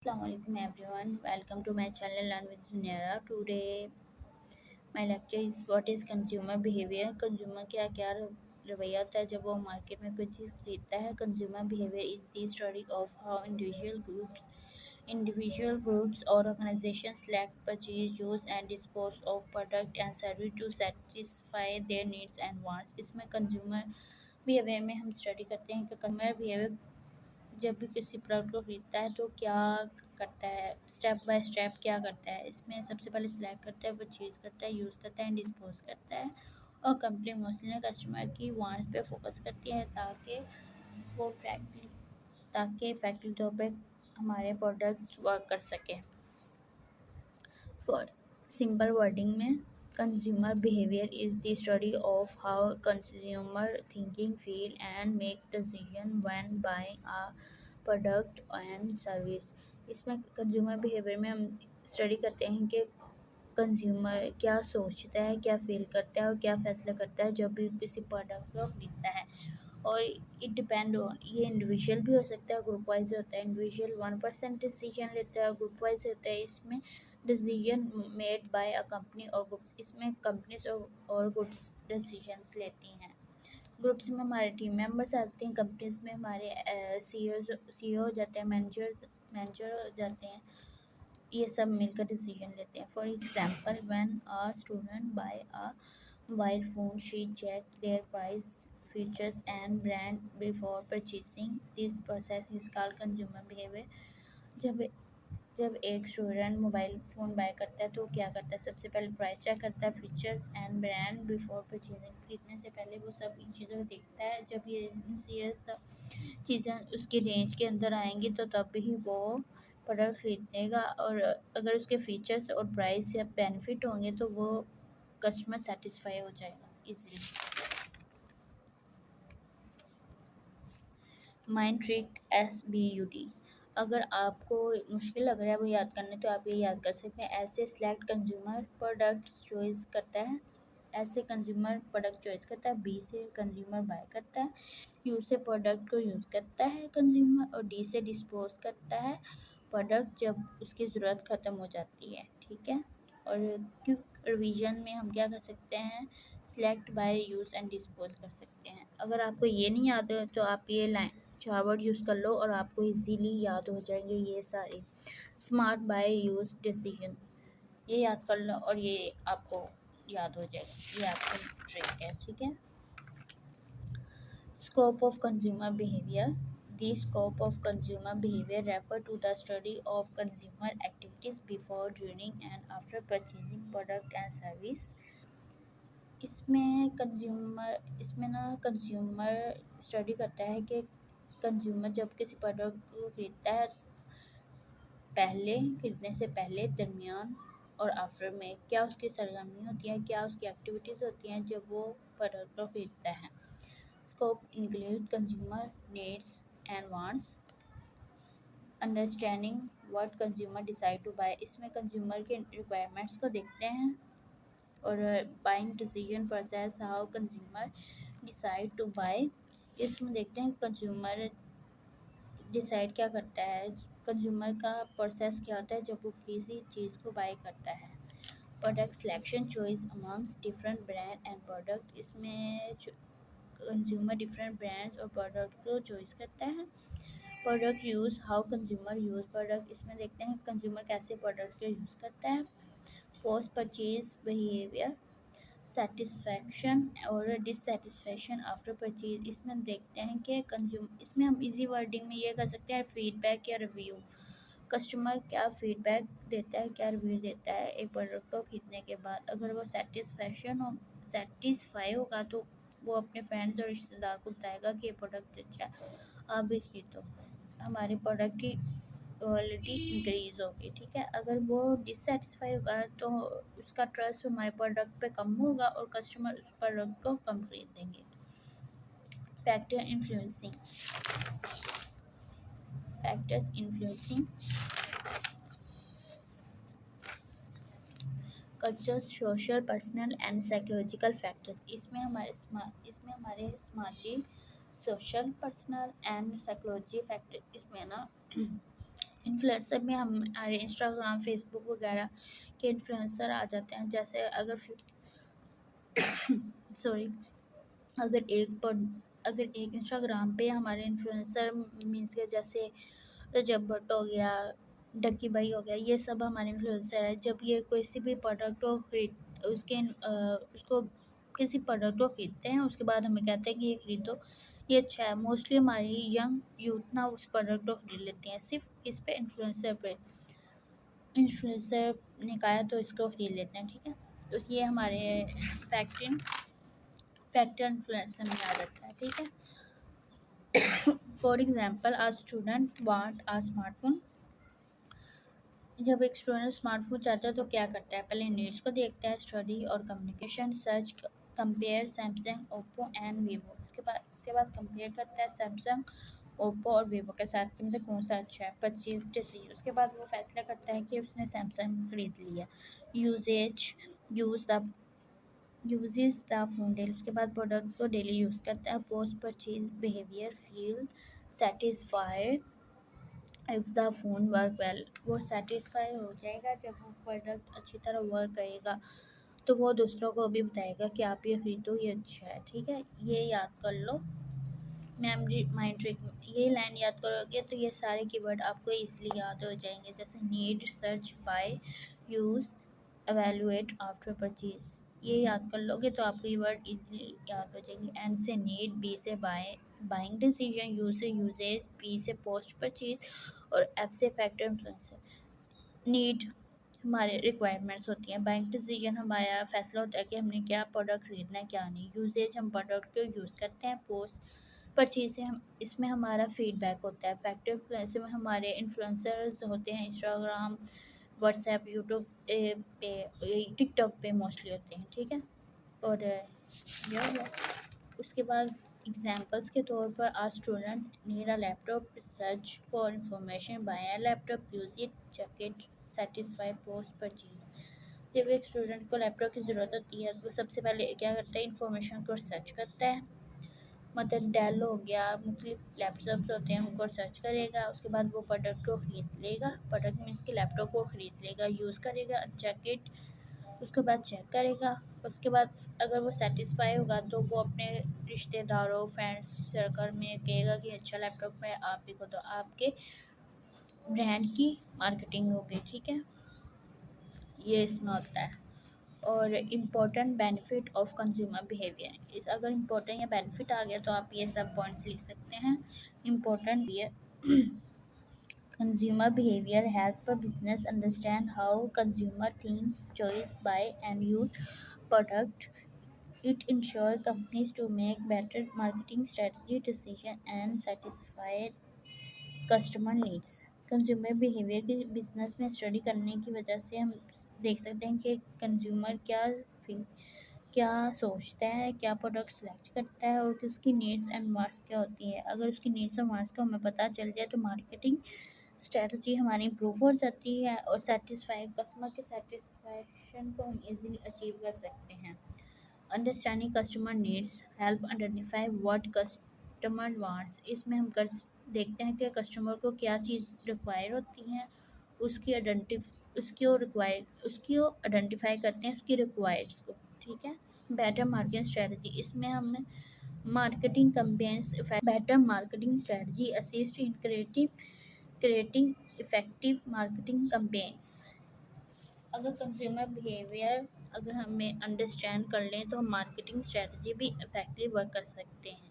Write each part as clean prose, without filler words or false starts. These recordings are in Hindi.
Assalamualaikum everyone. Welcome to my channel Learn with Sunera. Today my lecture is what is consumer behavior. Consumer क्या क्या रवैया होता है जब वो मार्केट में कोई चीज़ खरीदता है. Consumer behavior is the study of how individual groups or organizations select, purchase, use and dispose of product and service to satisfy their needs and wants. इसमें consumer behavior में हम स्टडी करते हैं कि consumer behavior जब भी किसी प्रोडक्ट को खरीदता है तो क्या करता है, स्टेप बाय स्टेप क्या करता है. इसमें सबसे पहले सिलेक्ट करता है, परचेज़ करता है, यूज़ करता है एंड डिस्पोज़ करता है. और कंपनी मोस्टली कस्टमर की वांट्स पे फोकस करती है ताकि इफेक्टिव तौर पे हमारे प्रोडक्ट्स वर्क कर सकें. फॉर सिंपल वर्डिंग में consumer behaviour is the study of how consumer thinking feel and make decision when buying a product and service. इसमें कंज्यूमर बिहेवियर में हम स्टडी करते हैं कि कंज्यूमर क्या सोचता है, क्या फील करता है और क्या फ़ैसला करता है जब भी किसी प्रोडक्ट को खरीदता है. और इट डिपेंड ऑन, ये इंडिविजुअल भी हो सकता है, ग्रुप वाइज होता है. इंडिविजुअल 1% डिसीजन लेता है और ग्रुप वाइज होता है. इसमें decision made by a company और ग्रुप्स, इसमें कंपनीज और ग्रुप्स डिसीजंस लेती हैं. ग्रुप्स में हमारे टीम मेंबर्स आते हैं, कंपनीज में हमारे सीईओ हो जाते हैं, मैनेजर हो जाते हैं. ये सब मिलकर डिसीजन लेते हैं. For example when a student buy a mobile phone she check their price, features and brand before purchasing. This process is called consumer behaviour. जब जब एक स्टूडेंट मोबाइल फ़ोन बाय करता है तो क्या करता है, सबसे पहले प्राइस चेक करता है, features and brand before purchasing. खरीदने से पहले वो सब इन चीज़ों को देखता है. जब ये सब चीज़ें उसकी रेंज के अंदर आएंगी तो तब ही वो प्रोडक्ट खरीदेगा. और अगर उसके फीचर्स और प्राइस या बेनिफिट होंगे तो वो कस्टमर सेटिस्फाई हो जाएगा इजीली. Mind trick SBUD. अगर आपको मुश्किल लग रहा है वो याद करने तो आप ये याद कर सकते हैं. ऐसे सिलेक्ट कंज्यूमर प्रोडक्ट चॉइस करता है, ऐसे कंज्यूमर प्रोडक्ट चॉइस करता है. बी से कंज्यूमर बाय करता है, यू से प्रोडक्ट को यूज़ करता है कंज्यूमर, और डी से डिस्पोज करता है प्रोडक्ट जब उसकी ज़रूरत ख़त्म हो जाती है. ठीक है. और क्विक रिवीजन में हम क्या कर सकते हैं, select buy, use and dispose कर सकते हैं. अगर आपको ये नहीं याद है तो आप ये लाइन 4 वर्ड यूज़ कर लो और आपको इजीली याद हो जाएंगे ये सारे. स्मार्ट बाय, यूज़, डिसीजन, ये याद कर लो और ये आपको याद हो जाएगा. ये आपकी ट्रिक है. ठीक है. Scope of consumer behavior. The scope of consumer behavior refer to the study of consumer activities before, during and after purchasing product and service. इसमें ना कंज्यूमर स्टडी करता है कि कंज्यूमर जब किसी प्रोडक्ट को खरीदता है, खरीदने से पहले, दरमियान और आफ्टर में क्या उसकी सरगर्मी होती है, क्या उसकी एक्टिविटीज़ होती हैं जब वो प्रोडक्ट को खरीदता है. Scope include consumer needs and wants. Understanding what consumer decide to buy. इसमें कंज्यूमर के रिक्वायरमेंट्स को देखते हैं. और buying decision process, how consumer decide to buy. इसमें देखते हैं कंज्यूमर डिसाइड क्या करता है, कंज्यूमर का प्रोसेस क्या होता है जब वो किसी चीज़ को बाय करता है. Product selection, choice amongst different brand and product. इसमें कंज्यूमर डिफरेंट ब्रांड्स और प्रोडक्ट को चॉइस करता है. Product use, how consumer use product. इसमें देखते हैं कंज्यूमर कैसे प्रोडक्ट को यूज़ करता है. पोस्ट परचेज बिहेवियर, सेटिस्फैक्शन और डिससेटिस्फैक्शन आफ्टर परचेज. इसमें देखते हैं कि इसमें हम इजी वर्डिंग में ये कर सकते हैं, फीडबैक या रिव्यू. कस्टमर क्या फीडबैक देता है, क्या रिव्यू देता है एक प्रोडक्ट को खरीदने के बाद. अगर वो सेटिस्फाई होगा तो वो अपने फ्रेंड्स और रिश्तेदार को बताएगा कि ये प्रोडक्ट अच्छा है, आप भी खरीदो, हमारे प्रोडक्ट की क्वालिटी इंक्रीज़ होगी. ठीक है. अगर वो डिससेटिस्फाई होगा तो उसका ट्रस्ट हमारे प्रोडक्ट पे कम होगा और कस्टमर उस प्रोडक्ट को कम खरीदेंगे. Factors influencing culture, social, personal and psychological factors. इसमें हमारे समाजी, social, personal and psychology factor. इसमें ना इन्फ्लुएंसर में हम हमारे इंस्टाग्राम फेसबुक वगैरह के इन्फ्लुएंसर आ जाते हैं। जैसे अगर सॉरी अगर एक इंस्टाग्राम पे हमारे इन्फ्लुएंसर मीन्स के जैसे रजब भट्ट हो गया, डक्की भाई हो गया, ये सब हमारे इन्फ्लुएंसर है। जब ये किसी भी प्रोडक्ट को खरीद उसको किसी प्रोडक्ट को खरीदते हैं, उसके बाद हमें कहते हैं कि ये खरीदो, ये अच्छा है। मोस्टली हमारी यंग यूथ ना उस प्रोडक्ट को खरीद लेते हैं सिर्फ इस पे इन्फ्लुएंसर ने कहा तो इसको खरीद लेते हैं, ठीक है। तो ये हमारे फैक्टर इन्फ्लुएंसर में आ जाता है, ठीक है। For example a student want a smartphone. जब एक स्टूडेंट स्मार्टफोन चाहता है तो क्या करता है, पहले नीड्स को देखता है, स्टडी और communication, search compare Samsung, Oppo and Vivo. उसके बाद कंपेयर करता है सैमसंग, ओप्पो और वीवो के साथ कि मतलब कौन सा अच्छा है। परचेज डिसीजन, उसके बाद वो फैसला करता है कि उसने सैमसंग खरीद लिया। Uses uses the phone daily, उसके बाद प्रोडक्ट को डेली यूज़ करता है। Post purchase behaviour, feel satisfied if the phone work well, वो सेटिस्फाई हो जाएगा जब वो प्रोडक्ट अच्छी तरह वर्क करेगा, तो वो दूसरों को भी बताएगा कि आप ये खरीदो, ये अच्छा है, ठीक है। ये याद कर लो, मेमोरी माइंड ट्रिक। ये लाइन याद करोगे तो ये सारे कीवर्ड आपको इसलिए याद हो जाएंगे, जैसे need, search, buy, use, evaluate, after purchase. ये याद कर लोगे तो आपको ये वर्ड इजीली याद हो जाएंगे। एन से नीड, बी से बाइंग डिसीजन, यू से यूजेज, पी से पोस्ट परचेज और एफ से फैक्टर इन्फ्लुएंसर। नीड हमारे रिक्वायरमेंट्स होती हैं, बाइंग डिसीजन हमारा फैसला होता है कि हमने क्या प्रोडक्ट खरीदना है क्या नहीं, यूजेज हम प्रोडक्ट को यूज़ करते हैं, पोस्ट परचेज से हम इसमें हमारा फीडबैक होता है। फैक्टर इन्फ्लुएंसर में हमारे इन्फ्लुएंसर्स होते हैं इंस्टाग्राम, व्हाट्सएप, यूट्यूब पे, टिकटॉक पे मोस्टली होते हैं, ठीक है। और यह उसके बाद एग्जांपल्स के तौर पर a student need a laptop, search for information, buy a laptop, use it, check it, satisfy, post purchase. जब एक स्टूडेंट को लैपटॉप की ज़रूरत होती है तो सबसे पहले क्या करता है, इंफॉर्मेशन को सर्च करता है। मतलब डेल हो गया, मुख्तलिफ लैपटॉप्स होते हैं उनको सर्च करेगा। उसके बाद वो प्रोडक्ट को ख़रीद लेगा, प्रोडक्ट मीन्स कि लैपटॉप को ख़रीद लेगा, यूज़ करेगा, चेक इट, उसके बाद चेक करेगा। उसके बाद अगर वो सेटिस्फाई होगा तो वो अपने रिश्तेदारों, फ्रेंड्स सर्कल में कहेगा कि अच्छा लैपटॉप है, आप भी तो आपके ब्रांड की मार्केटिंग होगी, ठीक है। ये इसमें होता है। और important benefit of consumer behaviour, इस अगर इम्पोर्टेंट या बेनिफिट आ गया तो आप ये सब पॉइंट्स लिख सकते हैं। इम्पोर्टेंट ये consumer behaviour help business understand how consumer think, choice, buy and use product. It ensures companies to make better marketing strategy decision and satisfy customer needs. Consumer behaviour की बिजनेस में स्टडी करने की वजह से हम देख सकते हैं कि कंज्यूमर क्या सोचता है, क्या प्रोडक्ट सेलेक्ट करता है और कि उसकी नीड्स एंड वांट्स क्या होती है। अगर उसकी नीड्स और वांट्स को हमें पता चल जाए तो मार्केटिंग स्ट्रेटजी हमारी इम्प्रूव हो जाती है और कस्टमर के सेटिस्फैक्शन को हम इजीली अचीव कर सकते हैं। Understanding customer needs help identify what customer wants, इसमें हम देखते हैं कि कस्टमर को क्या चीज़ रिक्वायर होती हैं, उसकी आइडेंटिफाई करते हैं उसकी रिक्वायर्ड्स को, ठीक है। बेटर मार्केटिंग स्ट्रेटजी, इसमें हम marketing campaigns better marketing strategy assist in creating effective marketing campaigns. अगर कंज्यूमर बिहेवियर अगर हमें अंडरस्टैंड कर लें तो हम मार्केटिंग स्ट्रेटजी भी इफेक्टिव वर्क कर सकते हैं।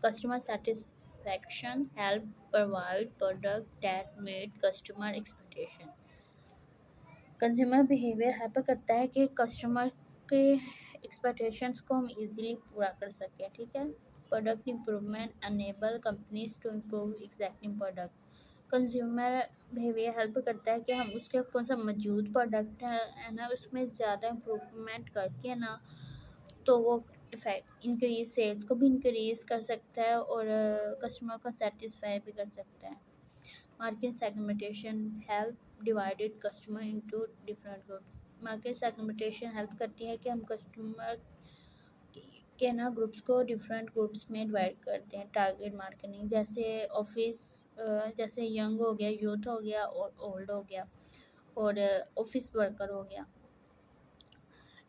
Customer satisfaction help provide product that meet customer expectation. Consumer behaviour help करता है कि कस्टमर के एक्सपेक्टेशंस को हम इजीली पूरा कर सकें, ठीक है। Product improvement enable companies to improve existing product. Consumer behaviour help करता है कि हम उसके कौन सा मौजूद प्रोडक्ट है ना उसमें ज़्यादा इम्प्रूवमेंट करके ना तो वो इफेक्ट इंक्रीज सेल्स को भी इंक्रीज कर सकता है और कस्टमर को सेटिस्फाई भी कर सकता है। Market segmentation help divided customer into different groups. Market segmentation help करती है कि हम कस्टमर के ना ग्रुप्स को डिफरेंट ग्रुप्स में डिवाइड करते हैं। टारगेट मार्केटिंग जैसे ऑफिस, जैसे यंग हो गया, यूथ हो गया और ओल्ड हो गया, और ऑफिस वर्कर हो गया।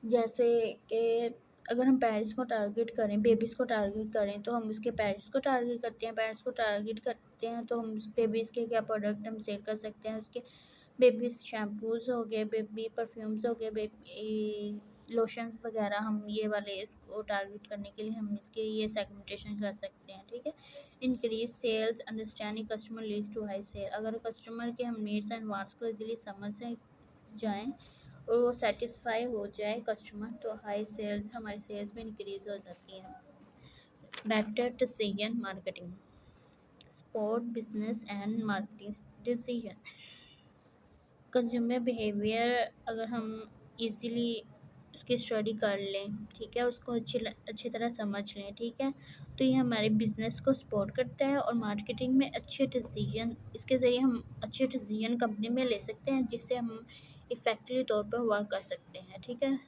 जैसे कि अगर हम पेरेंट्स को टारगेट करें, बेबीज़ को टारगेट करें, तो हम उसके पेरेंट्स को टारगेट करते हैं। पेरेंट्स को टारगेट करते हैं तो हम बेबीज़ के क्या प्रोडक्ट हम सेल कर सकते हैं। उसके बेबीज़ शैम्पूज़ हो गए, बेबी परफ्यूम्स हो गए, बेबी लोशंस वगैरह, हम ये वाले इसको टारगेट करने के लिए हम इसके ये सेगमेंटेशन कर सकते हैं। ठीक है। Increase sales, understanding customer leads to high sale. अगर कस्टमर के हम नीड्स एंड वांट्स को इजीली समझ जाएं और वो सेटिस्फाई हो जाए कस्टमर, तो हाई सेल्स, हमारी सेल्स में इंक्रीज हो जाती है। Better decision marketing, support business and marketing decision. Consumer behaviour अगर हम इजीली उसकी स्टडी कर लें, ठीक है, उसको अच्छी तरह समझ लें, ठीक है, तो ये हमारे बिजनेस को सपोर्ट करता है। और मार्केटिंग में अच्छे डिसीजन, इसके ज़रिए हम अच्छे डिसीजन कंपनी में ले सकते हैं, जिससे हम इफ़ेक्टिव तौर पर वर्क कर सकते हैं। ठीक है।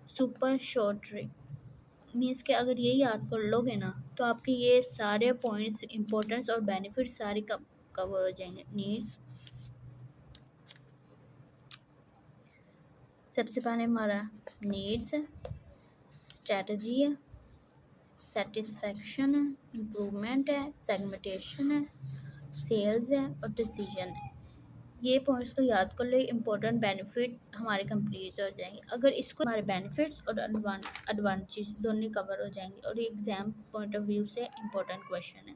सुपर शॉर्ट ट्रिक मीन्स कि अगर ये याद कर लोगे ना, तो आपके ये सारे पॉइंट्स, इम्पोर्टेंस और बेनिफिट सारे कवर हो जाएंगे। नीड्स, सबसे पहले हमारा नीड्स है, स्ट्रेटजी है, सेटिस्फैक्शन है, इम्प्रूवमेंट है, सेगमेंटेशन है, सेल्स है और डिसीजन है। ये पॉइंट्स को याद कर ले, इम्पोर्टेंट बेनिफिट हमारे कंप्लीट हो जाएंगे। अगर इसको हमारे बेनिफिट्स और एडवांटेज दोनों कवर हो जाएंगे। और ये एग्जाम पॉइंट ऑफ व्यू से इम्पोर्टेंट क्वेश्चन है।